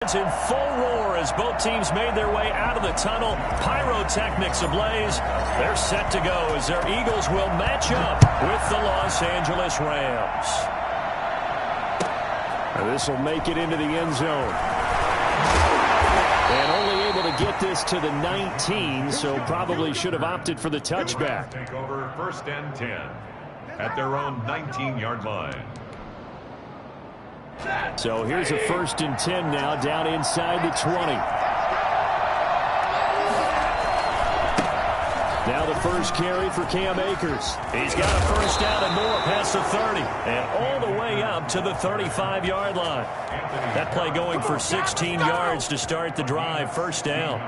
In full roar as both teams made their way out of the tunnel. Pyrotechnics ablaze. They're set to go as their Eagles will match up with the Los Angeles Rams. This will make it into the end zone. And only able to get this to the 19, so probably should have opted for the touchback. Take over 1st and 10 at their own 19-yard line. So here's a 1st and 10 now, down inside the 20. Now the first carry for Cam Akers. He's got a first down and more past the 30. And all the way up to the 35-yard line. That play going for 16 yards to start the drive. First down.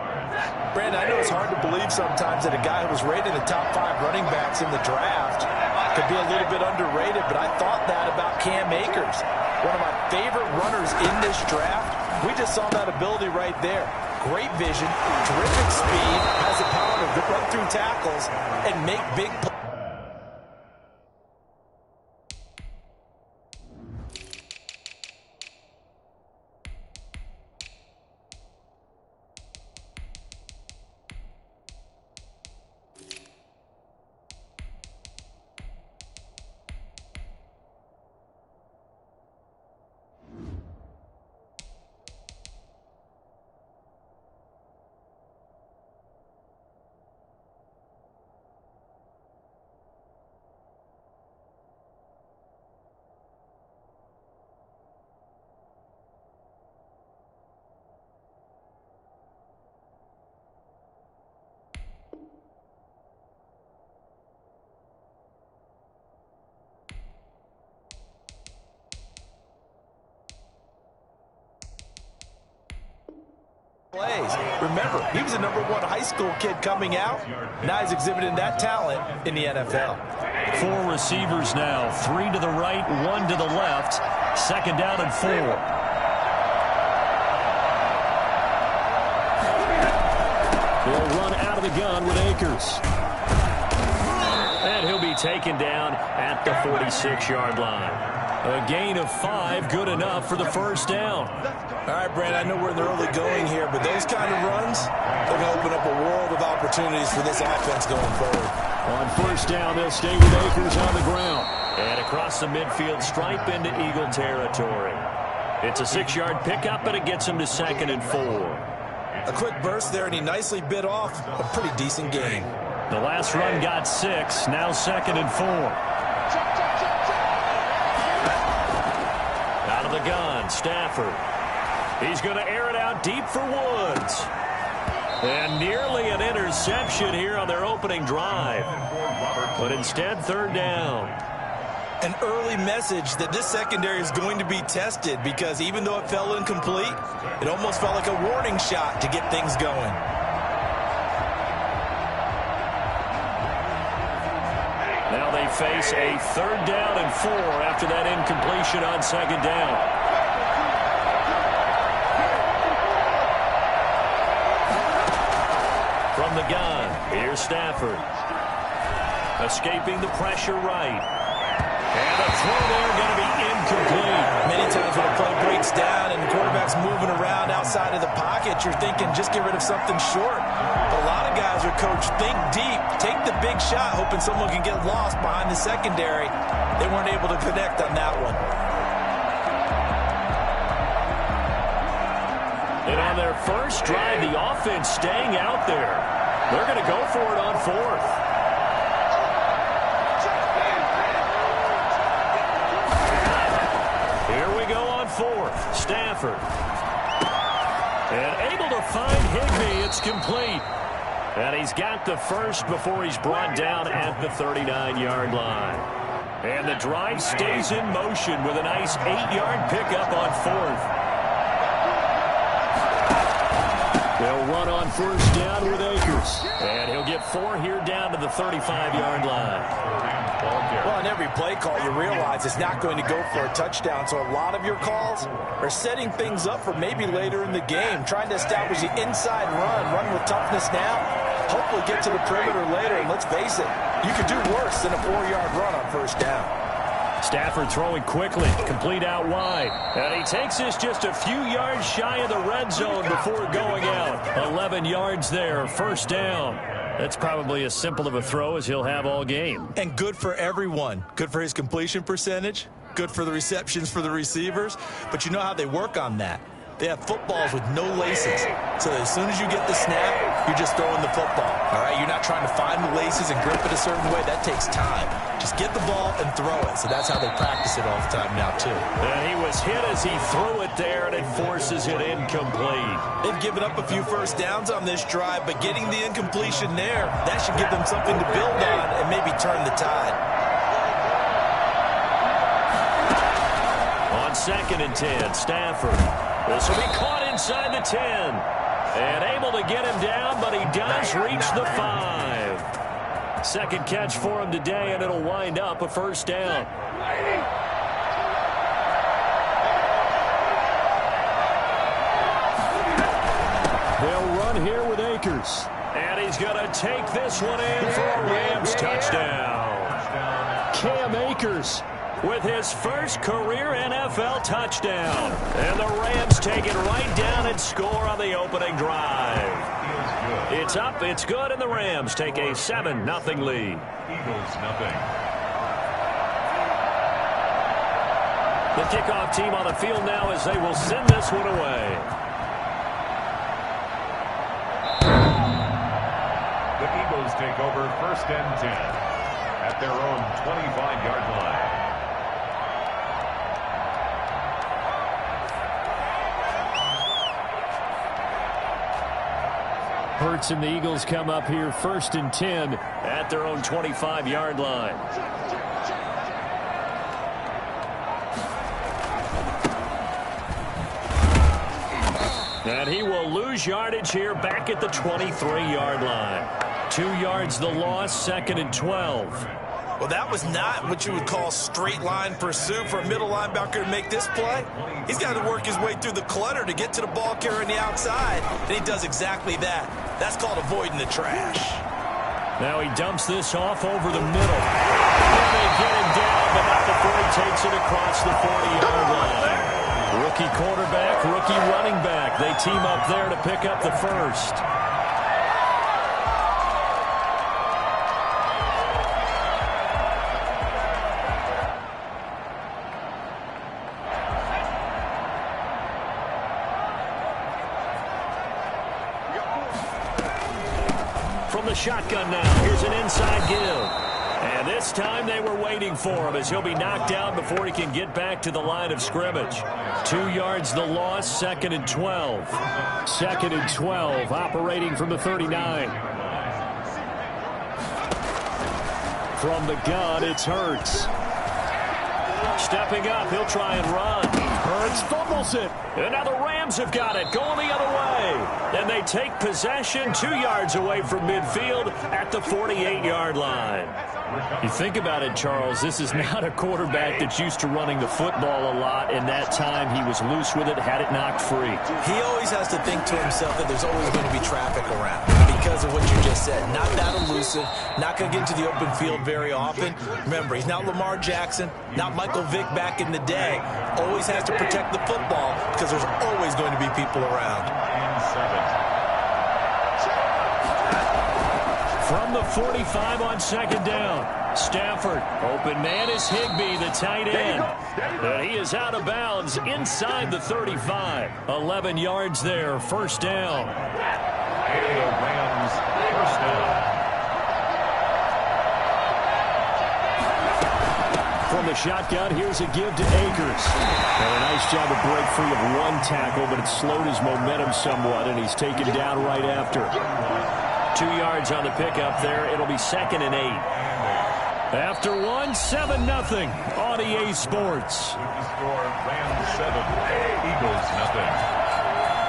Brandon, I know it's hard to believe sometimes that a guy who was rated in the top 5 running backs in the draft could be a little bit underrated, but I thought that about Cam Akers. One of my favorite runners in this draft. We just saw that ability right there. Great vision, terrific speed, has the power to run through tackles and make big plays. Remember, he was a #1 high school kid coming out. Now he's exhibiting that talent in the NFL. 4 receivers now, 3 to the right, 1 to the left. 2nd down and 4. They'll run out of the gun with Akers. And he'll be taken down at the 46-yard line. A gain of 5, good enough for the first down. All right, Brandon, I know we're in the early going here, but those kind of runs, they're going to open up a world of opportunities for this offense going forward. On first down, they'll stay with Akers on the ground. And across the midfield stripe into Eagle territory. It's a 6-yard pickup, but it gets him to 2nd and 4. A quick burst there, and he nicely bit off a pretty decent gain. The last run got 6, now 2nd and 4. Out of the gun, Stafford. He's going to air it out deep for Woods. And nearly an interception here on their opening drive. But instead, 3rd down. An early message that this secondary is going to be tested because even though it fell incomplete, it almost felt like a warning shot to get things going. Now they face a 3rd down and 4 after that incompletion on 2nd down. From the gun, here's Stafford. Escaping the pressure right. And a throw there going to be incomplete. Many times when a play breaks down and the quarterback's moving around outside of the pocket, you're thinking just get rid of something short. But a lot of guys are coached, think deep, take the big shot, hoping someone can get lost behind the secondary. They weren't able to connect on that one. And on their first drive, the offense staying out there. They're going to go for it on 4th. Here we go on 4th. Stafford. And able to find Higbee. It's complete. And he's got the first before he's brought down at the 39-yard line. And the drive stays in motion with a nice 8-yard pickup on 4th. They'll run on first down with Akers. And he'll get 4 here down to the 35-yard line. Well, on every play call, you realize it's not going to go for a touchdown. So a lot of your calls are setting things up for maybe later in the game, trying to establish the inside run with toughness now, hopefully get to the perimeter later. And let's face it, you could do worse than a 4-yard run on first down. Stafford throwing quickly, complete out wide. And he takes this just a few yards shy of the red zone before going out. 11 yards there, first down. That's probably as simple of a throw as he'll have all game. And good for everyone. Good for his completion percentage. Good for the receptions for the receivers. But you know how they work on that. They have footballs with no laces. So as soon as you get the snap, you're just throwing the football. All right, you're not trying to find the laces and grip it a certain way. That takes time. Just get the ball and throw it. So that's how they practice it all the time now, too. And he was hit as he threw it there, and it forces it incomplete. They've given up a few first downs on this drive, but getting the incompletion there, that should give them something to build on and maybe turn the tide. On 2nd and 10, Stafford. This will be caught inside the 10. And able to get him down, but he does reach the 5. Second catch for him today, and it'll wind up a first down. They'll run here with Akers. And he's going to take this one in for a Rams touchdown. Cam Akers with his first career NFL touchdown. And the Rams take it right down and score on the opening drive. It's up, it's good, and the Rams take a 7-0 lead. Eagles nothing. The kickoff team on the field now as they will send this one away. The Eagles take over 1st and 10 at their own 25-yard line. Hurts and the Eagles come up here 1st and 10 at their own 25-yard line. And he will lose yardage here back at the 23-yard line. 2 yards the loss, 2nd and 12. Well, that was not what you would call straight line pursuit for a middle linebacker to make this play. He's got to work his way through the clutter to get to the ball carrier on the outside, and he does exactly that. That's called avoiding the trash. Now he dumps this off over the middle. And they get him down, but not before he takes it across the 40-yard line. Rookie quarterback, rookie running back. They team up there to pick up the first. From the shotgun now, here's an inside give. And this time they were waiting for him as he'll be knocked down before he can get back to the line of scrimmage. 2 yards the loss, 2nd and 12. 2nd and 12, operating from the 39. From the gun, it's Hurts. Stepping up, he'll try and run. Hurts fumbles it. And now the Rams have got it, going the other way. And they take possession 2 yards away from midfield at the 48-yard line. You think about it, Charles, this is not a quarterback that's used to running the football a lot, and that time he was loose with it, had it knocked free. He always has to think to himself that there's always going to be traffic around because of what you just said. Not that elusive, not going to get into the open field very often. Remember, he's not Lamar Jackson, not Michael Vick back in the day. Always has to protect the football because there's always going to be people around. From the 45 on 2nd down, Stafford. Open man is Higbee, the tight end. And he is out of bounds inside the 35. 11 yards there, first down. And the Rams first down. From the shotgun, here's a give to Akers. And a nice job to break free of one tackle, but it slowed his momentum somewhat, and he's taken down right after. 2 yards on the pickup there. It'll be 2nd and 8. After one, 7-0 on EA Sports. Score Rams 7, Eagles nothing.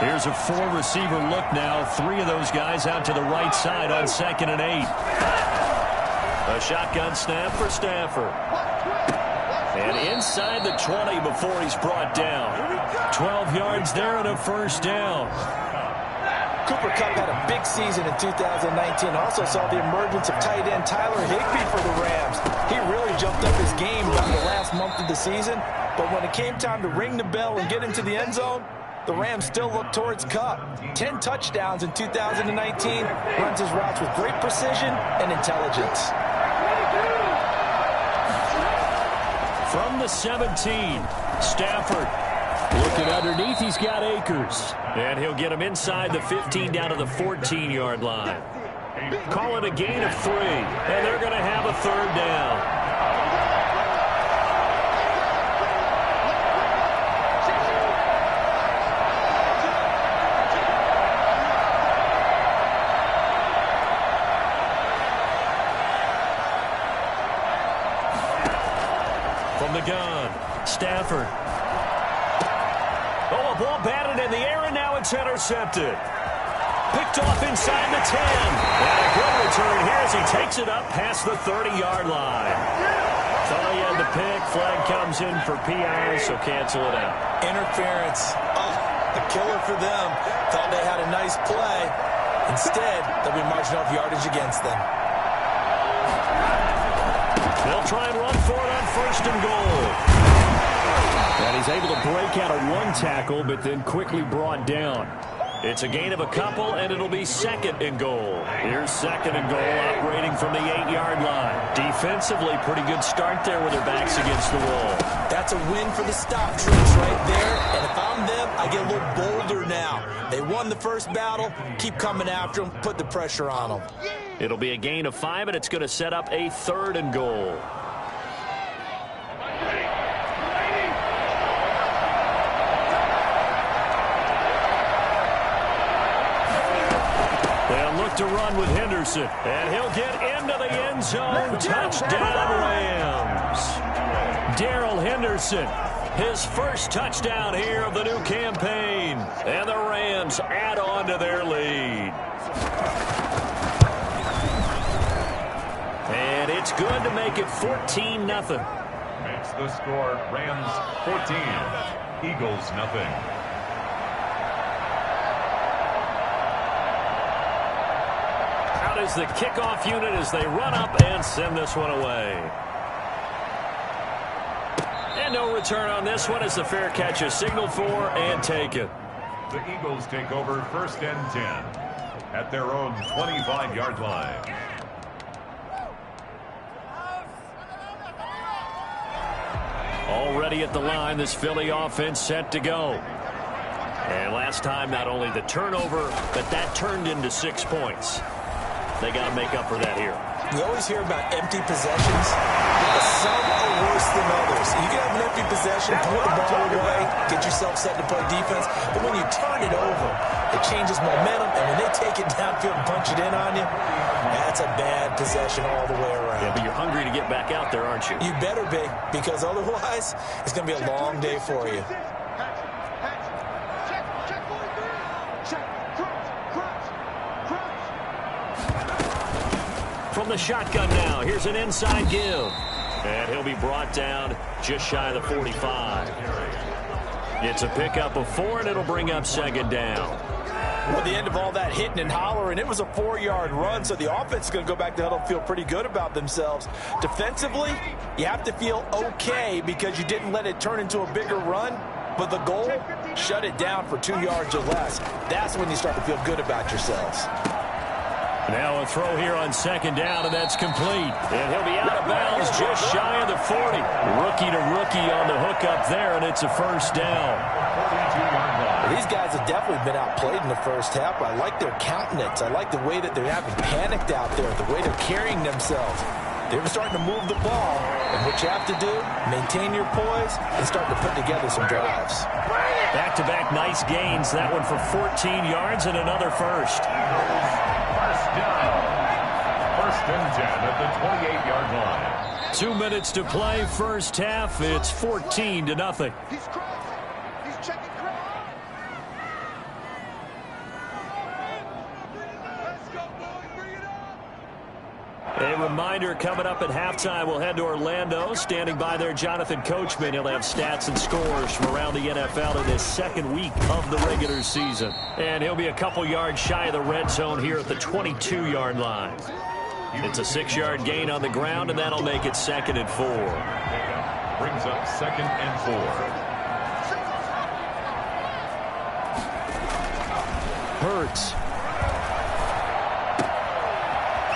Here's a 4-receiver look now. 3 of those guys out to the right side on 2nd and 8. A shotgun snap for Stafford. And inside the 20 before he's brought down. 12 yards there and a first down. Cooper Kupp had a big season in 2019. Also saw the emergence of tight end Tyler Higbee for the Rams. He really jumped up his game about the last month of the season. But when it came time to ring the bell and get into the end zone, the Rams still look towards Kupp. 10 touchdowns in 2019. Runs his routes with great precision and intelligence. From the 17, Stafford. Looking underneath, he's got Akers. And he'll get him inside the 15 down to the 14-yard line. Call it a gain of 3, and they're going to have a 3rd down. From the gun, Stafford. Oh, a ball batted in the air, and now it's intercepted. Picked off inside the 10. And a good return here as he takes it up past the 30-yard line. Thought he had the pick. Flag comes in for PI, so cancel it out. Interference. Oh, a killer for them. Thought they had a nice play. Instead, they'll be marching off yardage against them. They'll try and run for it on 1st and goal. And he's able to break out of 1 tackle, but then quickly brought down. It's a gain of a couple, and it'll be 2nd and goal. Here's 2nd and goal, operating from the 8-yard line. Defensively, pretty good start there with their backs against the wall. That's a win for the stop troops right there. And if I'm them, I get a little bolder now. They won the first battle. Keep coming after them. Put the pressure on them. It'll be a gain of 5, and it's going to set up a 3rd and goal. They'll look to run with Henderson, and he'll get into the end zone. Touchdown, Rams. Darrell Henderson, his first touchdown here of the new campaign. And the Rams add on to their lead. And it's good to make it 14-0. Makes the score Rams 14, Eagles nothing. Out is the kickoff unit as they run up and send this one away. And no return on this one as the fair catch is signaled for and taken. The Eagles take over 1st and 10 at their own 25-yard line. Already at the line, this Philly offense set to go. And last time, not only the turnover, but that turned into 6 points. They got to make up for that here. We always hear about empty possessions, but some are worse than others. You can have an empty possession, put the ball away, get yourself set to play defense, but when you turn it over, it changes momentum, and when they take it downfield and punch it in on you, that's a bad possession all the way around. Yeah, but you're hungry to get back out there, aren't you? You better be, because otherwise, it's going to be a long day for you. From the shotgun now, here's an inside give. And he'll be brought down just shy of the 45. It's a pickup of 4, and it'll bring up 2nd down. At the end of all that hitting and hollering, it was a 4-yard run, so the offense is going to go back to huddle and feel pretty good about themselves. Defensively, you have to feel okay because you didn't let it turn into a bigger run, but the goal, shut it down for 2 yards or less. That's when you start to feel good about yourselves. Now a throw here on 2nd down, and that's complete. And he'll be out of bounds just shy of the 40. Rookie to rookie on the hook up there, and it's a 1st down. Well, these guys have definitely been outplayed in the first half. I like their countenance. I like the way that they're having panicked out there, the way they're carrying themselves. They're starting to move the ball, and what you have to do, maintain your poise and start to put together some drives. Back-to-back nice gains. That one for 14 yards and another 1st. Down. 1st and 10 at the 28-yard line. 2 minutes to play, first half. It's 14-0. He's checking crowd. Let's go, boys. Bring it up. A reminder, coming up at halftime, we'll head to Orlando. Standing by there, Jonathan Coachman. He'll have stats and scores from around the NFL in his second week of the regular season. And he'll be a couple yards shy of the red zone here at the 22-yard line. It's a 6-yard gain on the ground, and that'll make it 2nd and 4. Brings up 2nd and 4. Hurts.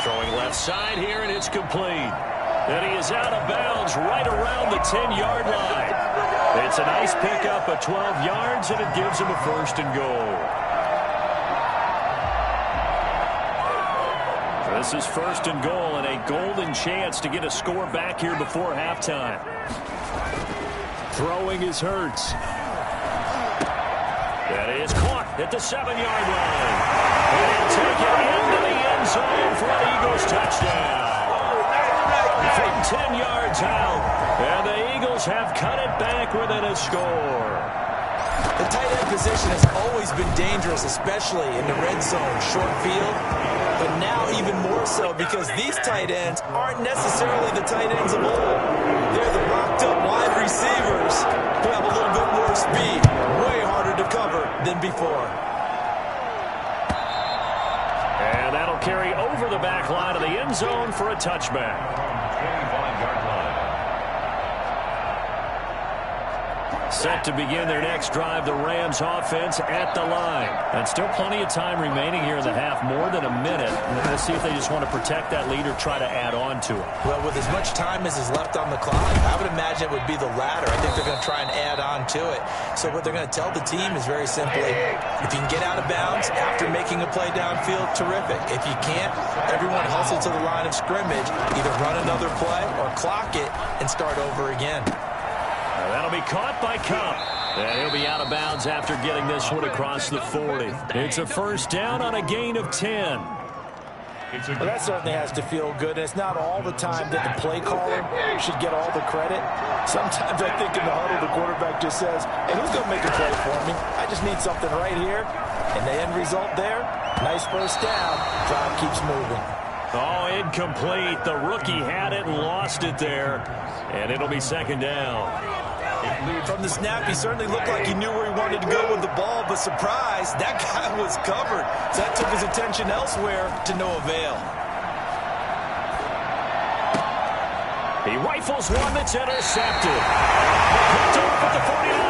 Throwing left side here, and it's complete. And he is out of bounds right around the 10-yard line. It's a nice pickup of 12 yards, and it gives him a 1st and goal. This is 1st and goal, and a golden chance to get a score back here before halftime. Throwing is Hurts. That is caught at the 7-yard line. And he'll take it into the end zone for an Eagles touchdown. From 10 yards out, and the Eagles have cut it back within a score. The tight end position has always been dangerous, especially in the red zone, short field. But now even more so because these tight ends aren't necessarily the tight ends of old. They're the rocked-up wide receivers who have a little bit more speed, way harder to cover than before. And that'll carry over the back line of the end zone for a touchback. 25-yard line. Set to begin their next drive, the Rams offense at the line. And still plenty of time remaining here in the half, more than a minute. We'll see if they just want to protect that lead or try to add on to it. Well, with as much time as is left on the clock, I would imagine it would be the latter. I think they're going to try and add on to it. So what they're going to tell the team is very simply, if you can get out of bounds after making a play downfield, terrific. If you can't, everyone hustle to the line of scrimmage, either run another play or clock it and start over again. That'll be caught by Kupp. And he'll be out of bounds after getting this one across the 40. It's a 1st down on a gain of 10. Well, that certainly has to feel good. And it's not all the time that the play caller should get all the credit. Sometimes I think in the huddle, the quarterback just says, hey, who's going to make a play for me? I just need something right here. And the end result there, nice 1st down. Drive keeps moving. Oh, incomplete. The rookie had it and lost it there. And it'll be 2nd down. From the snap, he certainly looked like he knew where he wanted to go with the ball, but surprise, that guy was covered. So that took his attention elsewhere to no avail. He rifles one that's intercepted. Picked off at the 49.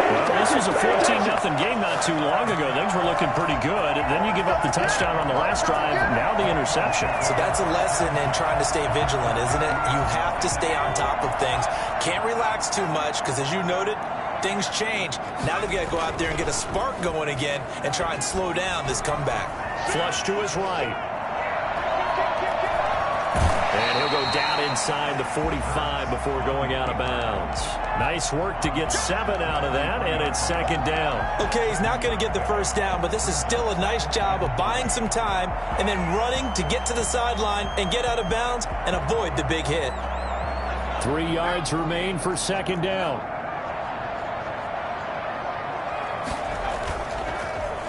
Well, this was a 14-0 game not too long ago. Things were looking pretty good. And then you give up the touchdown on the last drive. Now the interception. So that's a lesson in trying to stay vigilant, isn't it? You have to stay on top of things. Can't relax too much because, as you noted, things change. Now they've got to go out there and get a spark going again and try and slow down this comeback. Flush to his right. And he'll go down inside the 45 before going out of bounds. Nice work to get 7 out of that, and it's 2nd down. Okay, he's not going to get the 1st down, but this is still a nice job of buying some time and then running to get to the sideline and get out of bounds and avoid the big hit. 3 yards remain for 2nd down.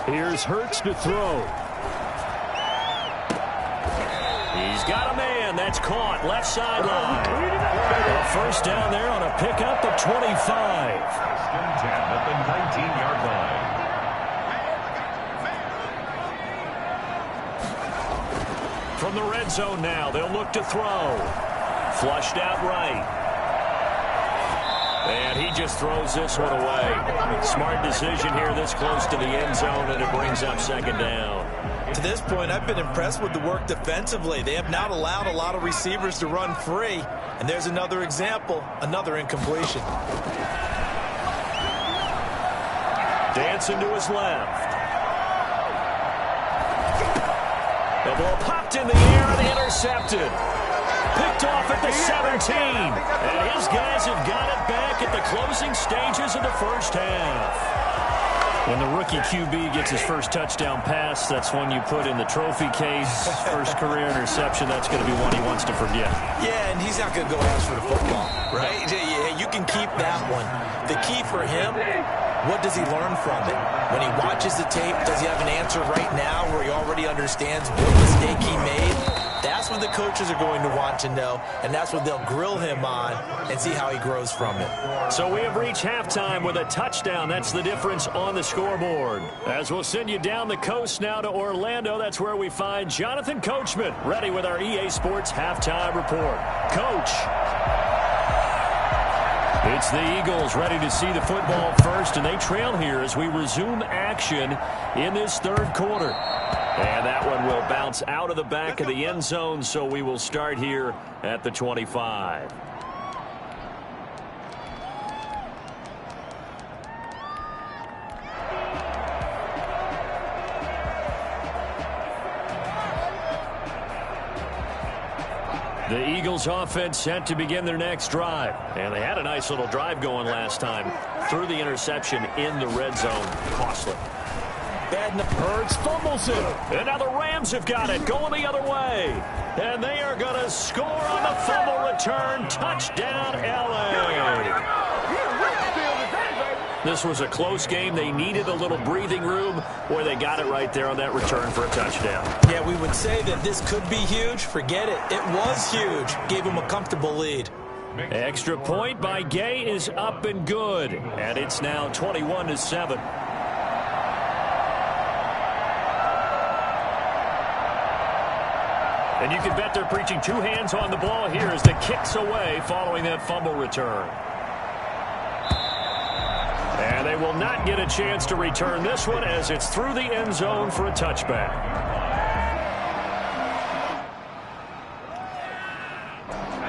Here's Hurts to throw. He's got a man. That's caught. Left sideline. A 1st down there on a pickup of 25. 1st and 10 at the 19-yard line. From the red zone now, they'll look to throw. Flushed out right. And he just throws this one away. Smart decision here this close to the end zone, and it brings up 2nd down. To this point, I've been impressed with the work defensively. They have not allowed a lot of receivers to run free. And there's another example, another incompletion. Dancing to his left. The ball popped in the air and intercepted. Picked off at the 17. And his guys have got it back at the closing stages of the 1st half. When the rookie QB gets his first touchdown pass, that's one you put in the trophy case. First career interception, that's going to be one he wants to forget. Yeah, and he's not going to go ask for the football, right? Yeah, you can keep that one. The key for him, what does he learn from it? When he watches the tape, does he have an answer right now where he already understands what mistake he made? That's That's what the coaches are going to want to know, and that's what they'll grill him on and see how he grows from it. So we have reached halftime with a touchdown. That's the difference on the scoreboard. As we'll send you down the coast now to Orlando, that's where we find Jonathan Coachman, ready with our EA Sports halftime report. Coach. It's the Eagles ready to see the football first, and they trail here as we resume action in this third quarter. And that one will bounce out of the back of the end zone, so we will start here at the 25. The Eagles offense set to begin their next drive. And they had a nice little drive going last time. Through the interception in the red zone. Costly. Hurts fumbles it. And now the Rams have got it going the other way. And they are going to score on the fumble return. Touchdown, LA. This was a close game. They needed a little breathing room. Boy, they got it right there on that return for a touchdown. Yeah, we would say that this could be huge. Forget it. It was huge. Gave him a comfortable lead. Extra point by Gay is up and good. And it's now 21-7. And you can bet they're preaching two hands on the ball here as the kick's away following that fumble return. And they will not get a chance to return this one as it's through the end zone for a touchback.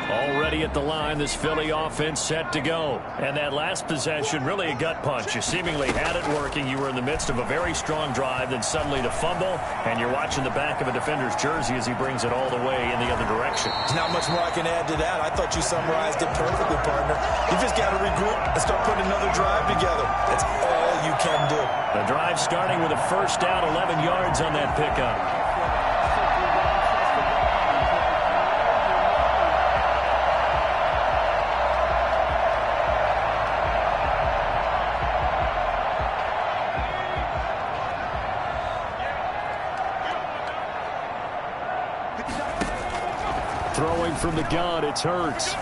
Already at the line, this Philly offense set to go. And that last possession, really a gut punch. You seemingly had it working. You were in the midst of a very strong drive, then suddenly the fumble, and you're watching the back of a defender's jersey as he brings it all the way in the other direction. There's not much more I can add to that. I thought you summarized it perfectly, partner. You just got to regroup and start putting another drive together. That's all you can do. The drive starting with a first down, 11 yards on that pickup. Throwing from the gun, it's Hurts.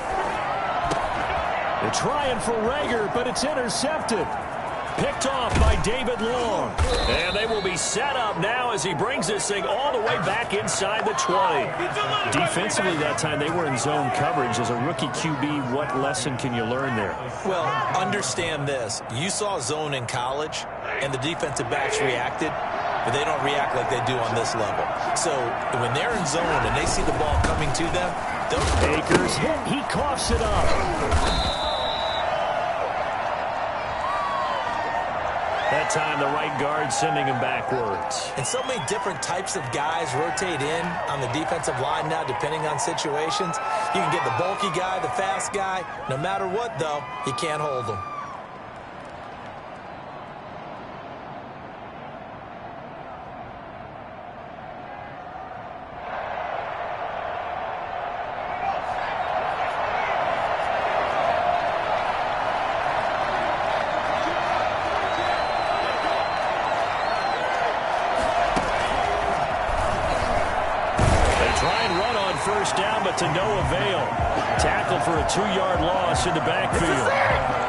They're trying for Rager, but it's intercepted. Picked off by David Long. And they will be set up now as he brings this thing all the way back inside the 20. Defensively that time, they were in zone coverage. As a rookie QB, what lesson can you learn there? Well, understand this. You saw zone in college, and the defensive backs reacted. But they don't react like they do on this level. So when they're in zone and they see the ball coming to them, Akers hit. He coughs it up. That time, the right guard sending him backwards. And so many different types of guys rotate in on the defensive line now, depending on situations. You can get the bulky guy, the fast guy. No matter what, though, you can't hold them. First down, but to no avail. Tackle for a 2-yard loss in the backfield.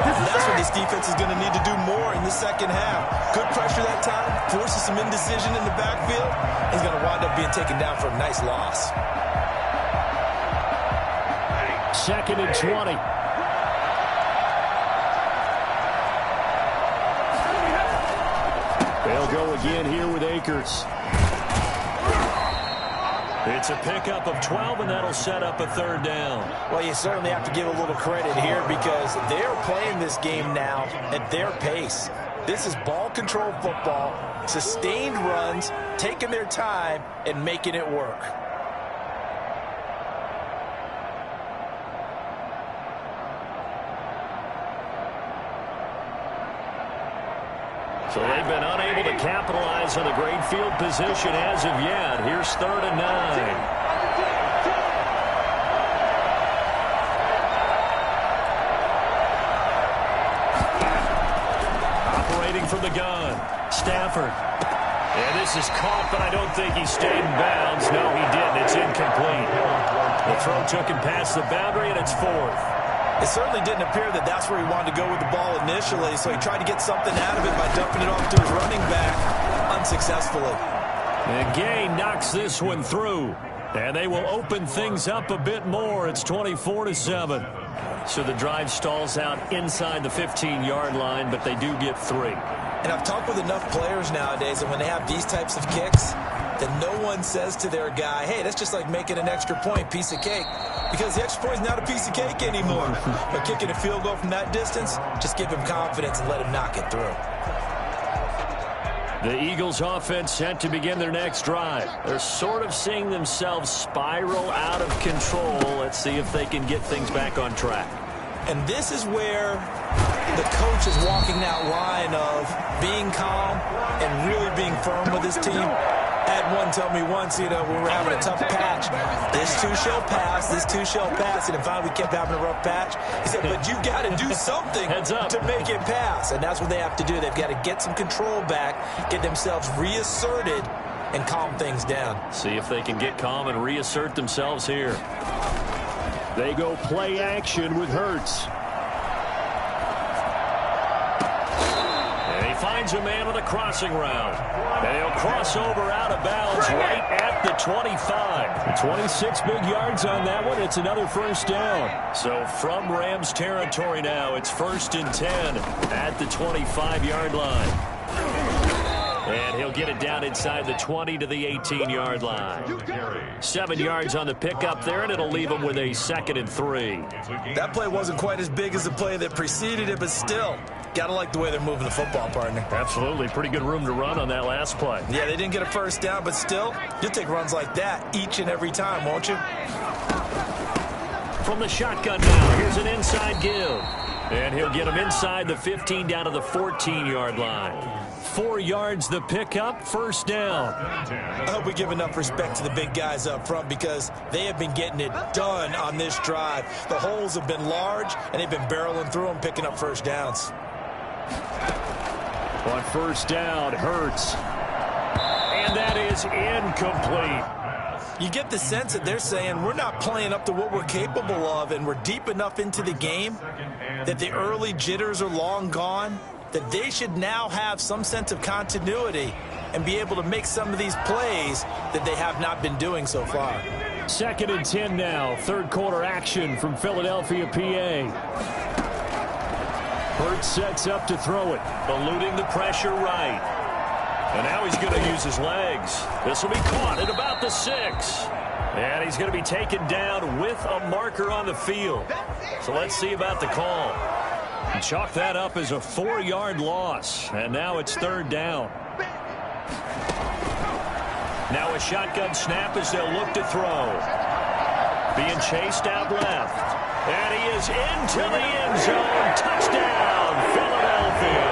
That's what this defense is going to need to do more in the second half. Good pressure that time, forces some indecision in the backfield. He's going to wind up being taken down for a nice loss. 2nd and 20. They'll go again here with Akers. It's a pickup of 12, and that'll set up a third down. Well, you certainly have to give a little credit here because they're playing this game now at their pace. This is ball control football, sustained runs, taking their time, and making it work. So they've been unable to capitalize on the great field position as of yet. Here's 3rd and 9. Operating from the gun, Stafford. And this is caught, but I don't think he stayed in bounds. No, he didn't. It's incomplete. The throw took him past the boundary, and it's fourth. It certainly didn't appear that that's where he wanted to go with the ball initially, so he tried to get something out of it by dumping it off to his running back unsuccessfully. And Gay knocks this one through. And they will open things up a bit more. It's 24-7. So the drive stalls out inside the 15-yard line, but they do get 3. And I've talked with enough players nowadays, and when they have these types of kicks, that no one says to their guy, hey, that's just like making an extra point, piece of cake. Because the extra point is not a piece of cake anymore. But kicking a field goal from that distance, just give him confidence and let him knock it through. The Eagles offense set to begin their next drive. They're sort of seeing themselves spiral out of control. Let's see if they can get things back on track. And this is where the coach is walking that line of being calm and really being firm with his team. Had one tell me once, when we're having a tough patch, this too shall pass, this too shall pass. And finally we kept having a rough patch. He said, but you got to do something to make it pass. And that's what they have to do. They've got to get some control back, get themselves reasserted, and calm things down. See if they can get calm and reassert themselves here. They go play action with Hurts. And he finds a man on a crossing route. And he'll cross over out of bounds right at the 25. 26 big yards on that one. It's another first down. So from Rams territory now, it's 1st and 10 at the 25-yard line. And he'll get it down inside the 20 to the 18-yard line. 7 yards on the pickup there, and it'll leave him with a 2nd and 3. That play wasn't quite as big as the play that preceded it, but still, got to like the way they're moving the football, partner. Absolutely. Pretty good room to run on that last play. Yeah, they didn't get a first down, but still, you'll take runs like that each and every time, won't you? From the shotgun now, here's an inside give. And he'll get him inside the 15 down to the 14-yard line. 4 yards the pickup, first down. I hope we give enough respect to the big guys up front because they have been getting it done on this drive. The holes have been large, and they've been barreling through them, picking up first downs. On first down, Hurts. And that is incomplete. You get the sense that they're saying we're not playing up to what we're capable of, and we're deep enough into the game that the early jitters are long gone, that they should now have some sense of continuity and be able to make some of these plays that they have not been doing so far. 2nd and 10 now. Third quarter action from Philadelphia, PA. Hurts sets up to throw it, eluding the pressure right. And now he's going to use his legs. This will be caught at about the 6. And he's going to be taken down with a marker on the field. So let's see about the call. And chalk that up as a 4-yard loss. And now it's 3rd down. Now a shotgun snap as they'll look to throw. Being chased out left. And he is into the end zone. Touchdown, Philadelphia.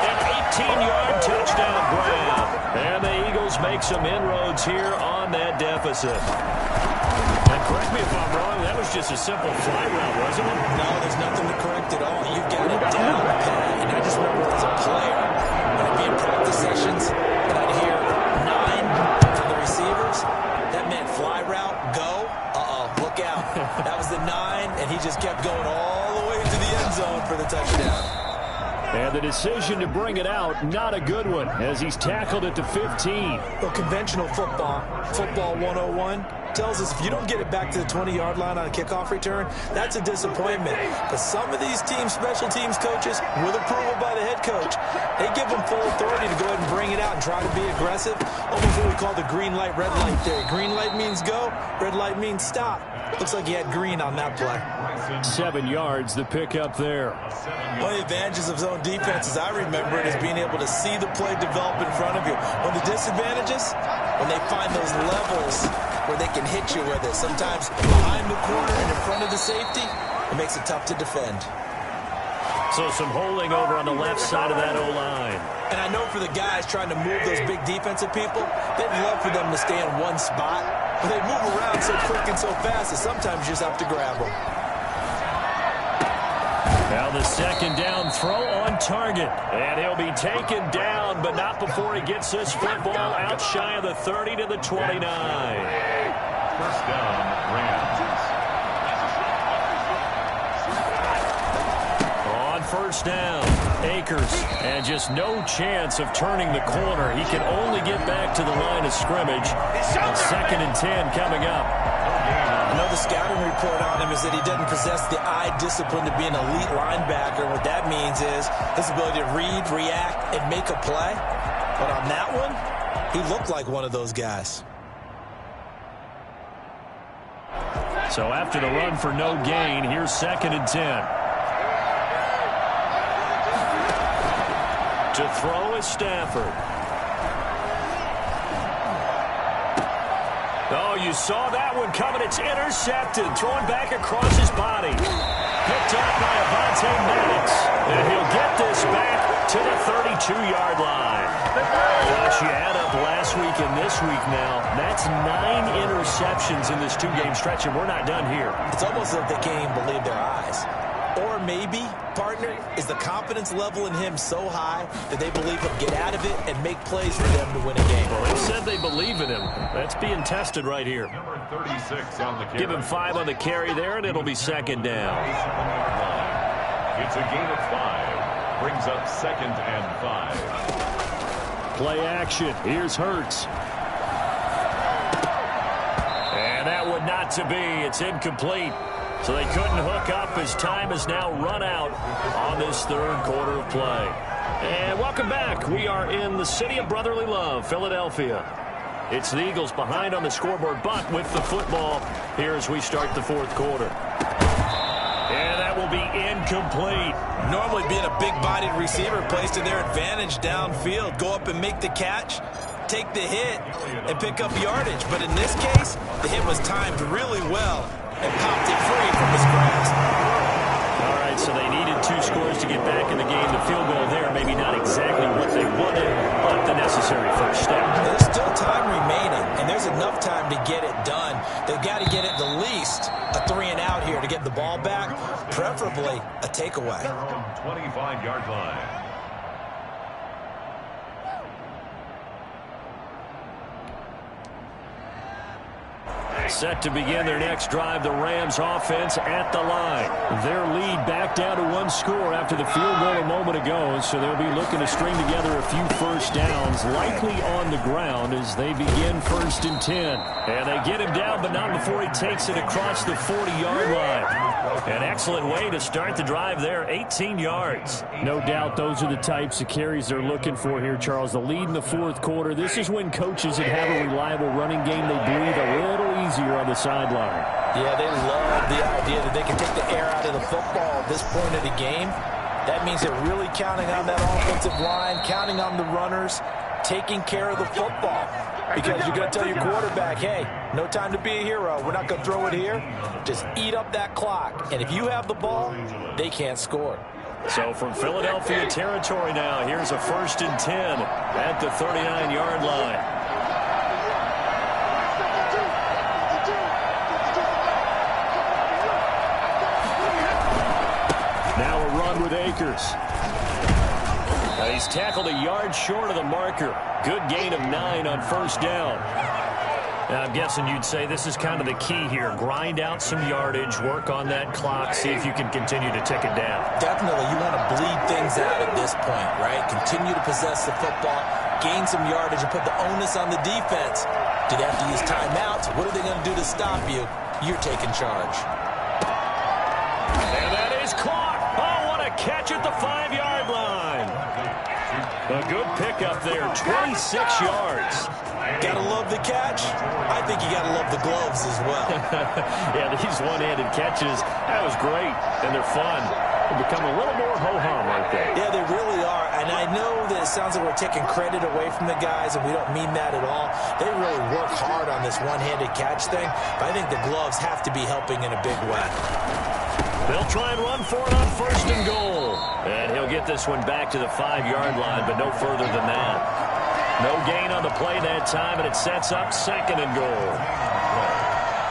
An 18-yard touchdown grab. And the Eagles make some inroads here on that deficit. And correct me if I'm wrong, that was just a simple fly route, wasn't it? No, there's nothing to correct at all. You've got it down, Pat. And I just remember as a player, when I'd be in practice sessions, and I'd hear 9 from the receivers, that meant fly route, go, look out. That was the 9, and he just kept going all the way into the end zone for the touchdown. And the decision to bring it out, not a good one, as he's tackled at the 15. Well, conventional football 101, tells us if you don't get it back to the 20-yard line on a kickoff return, that's a disappointment. But some of these teams, special teams coaches, with approval by the head coach, they give them full authority to go ahead and bring it out and try to be aggressive. Almost what we call the green light, red light theory. Green light means go, red light means stop. Looks like he had green on that play. 7 yards, the pickup there. One of the advantages of zone defense, as I remember it, is being able to see the play develop in front of you. One of the disadvantages, when they find those levels where they can hit you with it. Sometimes behind the corner and in front of the safety, it makes it tough to defend. So some holding over on the left side of that O-line. And I know for the guys trying to move those big defensive people, they'd love for them to stay in one spot. But they move around so quick and so fast that sometimes you just have to grab them. Now the second down throw on target. And he'll be taken down, but not before he gets this football out shy of the 30 to the 29. First down, Rams. On first down, Akers. And just no chance of turning the corner. He can only get back to the line of scrimmage. And 2nd and 10 coming up. I know the scouting report on him is that he doesn't possess the eye discipline to be an elite linebacker. What that means is his ability to read, react, and make a play. But on that one, he looked like one of those guys. So after the run for no gain, here's 2nd and 10. To throw is Stafford. Oh, you saw that one coming. It's intercepted. Throwing back across his body. Picked up by Avonte Maddox. And he'll get this back to the 32-yard line. Gosh, you add up last week and this week now. That's 9 interceptions in this 2-game stretch, and we're not done here. It's almost like they can't even believe their eyes. Or maybe, partner, is the confidence level in him so high that they believe he'll get out of it and make plays for them to win a game. Well, they said they believe in him. That's being tested right here. Number 36 on the carry. Give him 5 on the carry there, and it'll be 2nd down. It's a gain of 5. Brings up 2nd and 5. Play action. Here's Hurts. And that one not to be. It's incomplete. So they couldn't hook up as time has now run out on this 3rd quarter of play. And welcome back. We are in the city of brotherly love, Philadelphia. It's the Eagles behind on the scoreboard, but with the football here as we start the 4th quarter. And that will be incomplete. Normally being a big-bodied receiver plays to their advantage downfield. Go up and make the catch, take the hit, and pick up yardage. But in this case, the hit was timed really well and popped it free from his grasp. All right, so they needed 2 scores to get back in the game. The field goal there, maybe not exactly what they wanted, but the necessary first step. There's still time remaining, and there's enough time to get it done. They've got to get at the least a 3-and-out here to get the ball back, preferably a takeaway. 25-yard line. Set to begin their next drive, the Rams offense at the line. Their lead back down to 1 score after the field goal a moment ago, so they'll be looking to string together a few first downs, likely on the ground as they begin 1st and 10. And they get him down, but not before he takes it across the 40-yard line. An excellent way to start the drive there, 18 yards. No doubt those are the types of carries they're looking for here, Charles. The lead in the 4th quarter. This is when coaches that have a reliable running game, they breathe a little easier on the sideline. Yeah, they love the idea that they can take the air out of the football at this point of the game. That means they're really counting on that offensive line, counting on the runners, taking care of the football. Because you're going to tell your quarterback, hey, no time to be a hero. We're not going to throw it here. Just eat up that clock. And if you have the ball, they can't score. So from Philadelphia territory now, here's a 1st and 10 at the 39-yard line. Now a run with Akers. He's tackled a yard short of the marker. Good gain of 9 on 1st down. Now, I'm guessing you'd say this is kind of the key here. Grind out some yardage, work on that clock, see if you can continue to tick it down. Definitely. You want to bleed things out at this point, right? Continue to possess the football, gain some yardage, and put the onus on the defense. Do they have to use timeouts? What are they going to do to stop you? You're taking charge. And that is caught. Oh, what a catch at the 5-yard line. A good pickup there, 26 yards. Gotta love the catch. I think you gotta love the gloves as well. Yeah, these one-handed catches, that was great, and they're fun. They become a little more ho-hum, aren't they? Yeah, they really are. And I know that it sounds like we're taking credit away from the guys, and we don't mean that at all. They really work hard on this one-handed catch thing, but I think the gloves have to be helping in a big way. They'll try and run for it on 1st and goal. And he'll get this one back to the 5-yard line, but no further than that. No gain on the play that time, and it sets up 2nd and goal.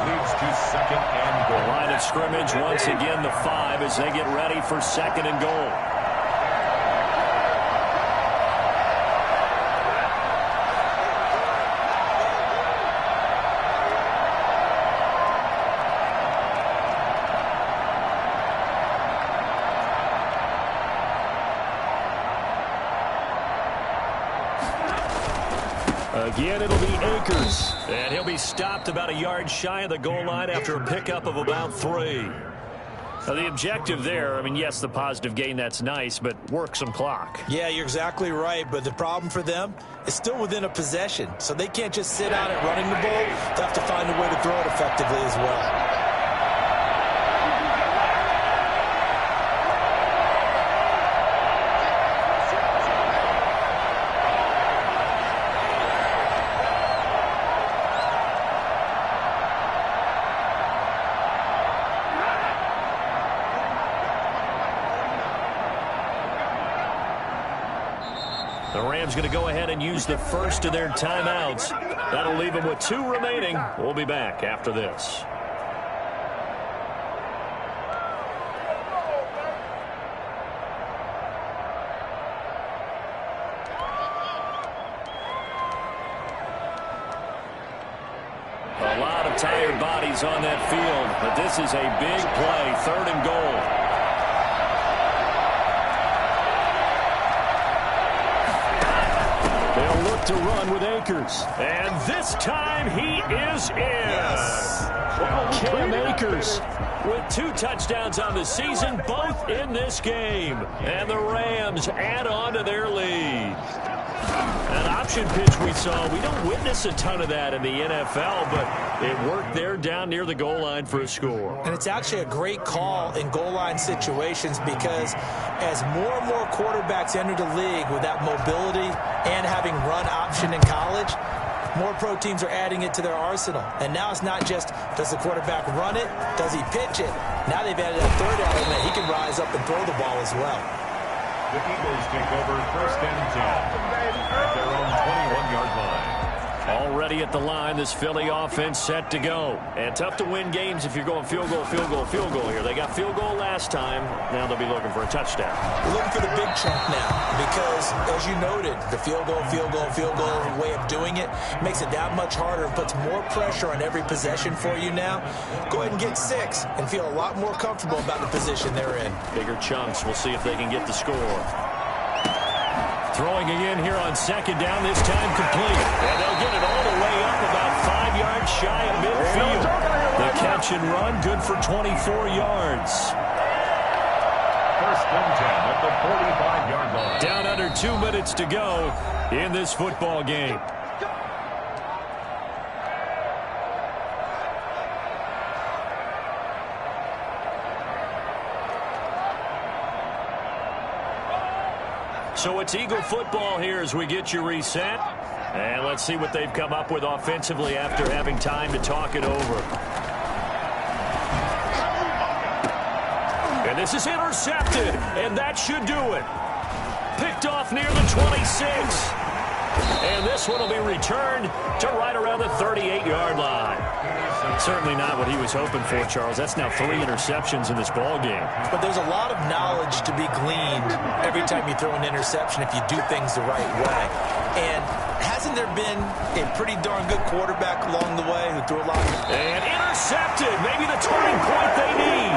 leads to 2nd and goal. Line of scrimmage once again the 5 as they get ready for 2nd and goal. Again, it'll be Akers. And he'll be stopped about a yard shy of the goal line after a pickup of about 3. Now, the objective there, I mean, yes, the positive gain, that's nice, but work some clock. Yeah, you're exactly right, but the problem for them is still within a possession. So they can't just sit out at running the ball. They have to find a way to throw it effectively as well. The Rams going to go ahead and use the first of their timeouts. That'll leave them with 2 remaining. We'll be back after this. A lot of tired bodies on that field, but this is a big play, 3rd and goal. To run with Akers. And this time he is in. Yes. Cam Akers with 2 touchdowns on the season, both in this game. And the Rams add on to their lead. An option pitch we saw. We don't witness a ton of that in the NFL, but it worked there down near the goal line for a score. And it's actually a great call in goal line situations because as more and more quarterbacks enter the league with that mobility and having run option in college, more pro teams are adding it to their arsenal. And now it's not just, does the quarterback run it? Does he pitch it? Now they've added a 3rd element. He can rise up and throw the ball as well. The Eagles take over 1st and 10 at their own 21-yard line. Already at the line, this Philly offense set to go. And tough to win games if you're going field goal, field goal, field goal here. They got field goal last time. Now they'll be looking for a touchdown. We're looking for the big chunk now because, as you noted, the field goal way of doing it makes it that much harder and puts more pressure on every possession for you now. Go ahead and get 6 and feel a lot more comfortable about the position they're in. Bigger chunks. We'll see if they can get the score. Throwing again here on 2nd down, this time complete. And they'll get it all the way up about 5 yards shy of midfield. The catch and run, good for 24 yards. 1st and 10 at the 45-yard line. Down under 2 minutes to go in this football game. So it's Eagle football here as we get you reset. And let's see what they've come up with offensively after having time to talk it over. And this is intercepted, and that should do it. Picked off near the 26. And this one will be returned to right around the 38-yard line. Certainly not what he was hoping for, Charles. That's now 3 interceptions in this ball game. But there's a lot of knowledge to be gleaned every time you throw an interception if you do things the right way. And hasn't there been a pretty darn good quarterback along the way who threw a lot? And intercepted. Maybe the turning point they need.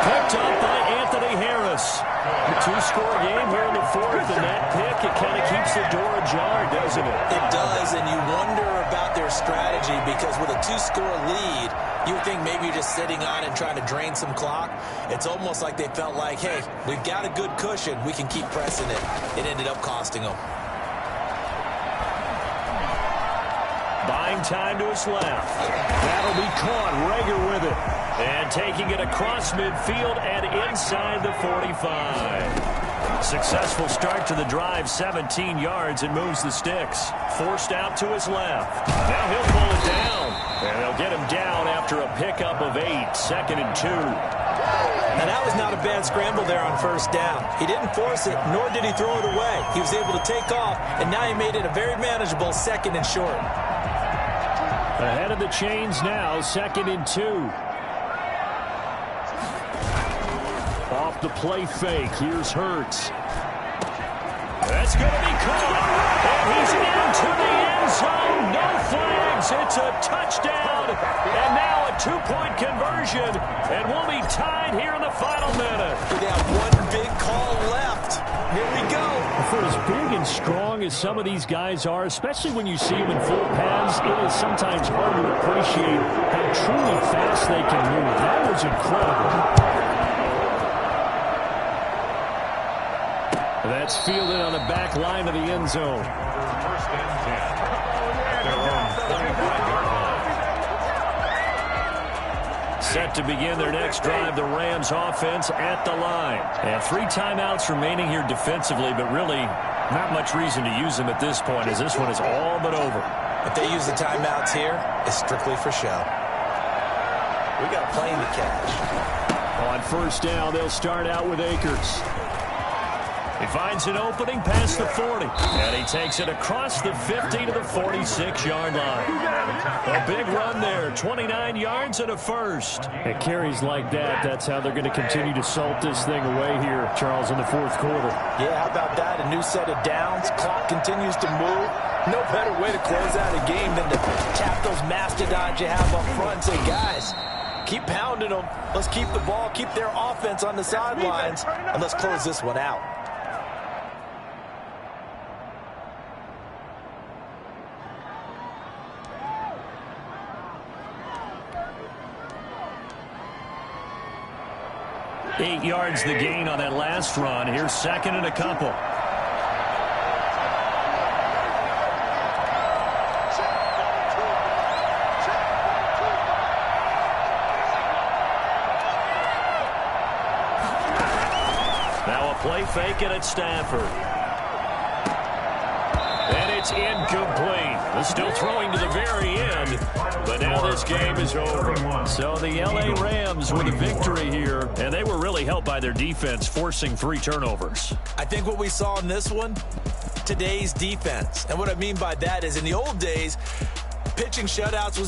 Picked up by Anthony Harris. A 2-score game here in the 4th, and that pick, it kind of keeps the door ajar, doesn't it? It does, and you wonder about their strategy because with a 2-score lead, you would think maybe you're just sitting on and trying to drain some clock. It's almost like they felt like, hey, we've got a good cushion. We can keep pressing it. It ended up costing them. Buying time to his left. That'll be caught. Rager with it. And taking it across midfield and inside the 45. Successful start to the drive, 17 yards, and moves the sticks. Forced out to his left. Now he'll pull it down. And they'll get him down after a pickup of 8, 2nd and 2. Now that was not a bad scramble there on 1st down. He didn't force it, nor did he throw it away. He was able to take off, and now he made it a very manageable 2nd and short. Ahead of the chains now, 2nd and 2. Off the play fake, here's Hurts. That's going to be caught, and he's into the end zone. No flags, it's a touchdown, and now a 2-point conversion, and we'll be tied here in the final minute. They have one big call left. Here we go. For as big and strong as some of these guys are, especially when you see them in full pads, it is sometimes hard to appreciate how truly fast they can move. That was incredible. That's fielded on the back line of the end zone. First and 10 at their own 25-yard line. Set to begin their next drive, the Rams offense at the line. And 3 timeouts remaining here defensively, but really not much reason to use them at this point, as this one is all but over. If they use the timeouts here, it's strictly for show. We got a plane to catch. On first down, they'll start out with Akers. He finds an opening past the 40, and he takes it across the 50 to the 46-yard line. A big run there, 29 yards and a first. And carries like that, that's how they're going to continue to salt this thing away here, Charles, in the 4th quarter. Yeah, how about that? A new set of downs. Clock continues to move. No better way to close out a game than to tap those mastodons you have up front and say, guys, keep pounding them. Let's keep the ball, keep their offense on the sidelines, and let's close this one out. Eight yards the gain on that last run. Here's 2nd and a couple. Now a play fake and it's Stafford. And it's incomplete. They're still throwing to the very end, but now this game is over. So the L.A. Rams with a victory here, and they were really helped by their defense, forcing 3 turnovers. I think what we saw in this one, today's defense. And what I mean by that is in the old days, pitching shutouts was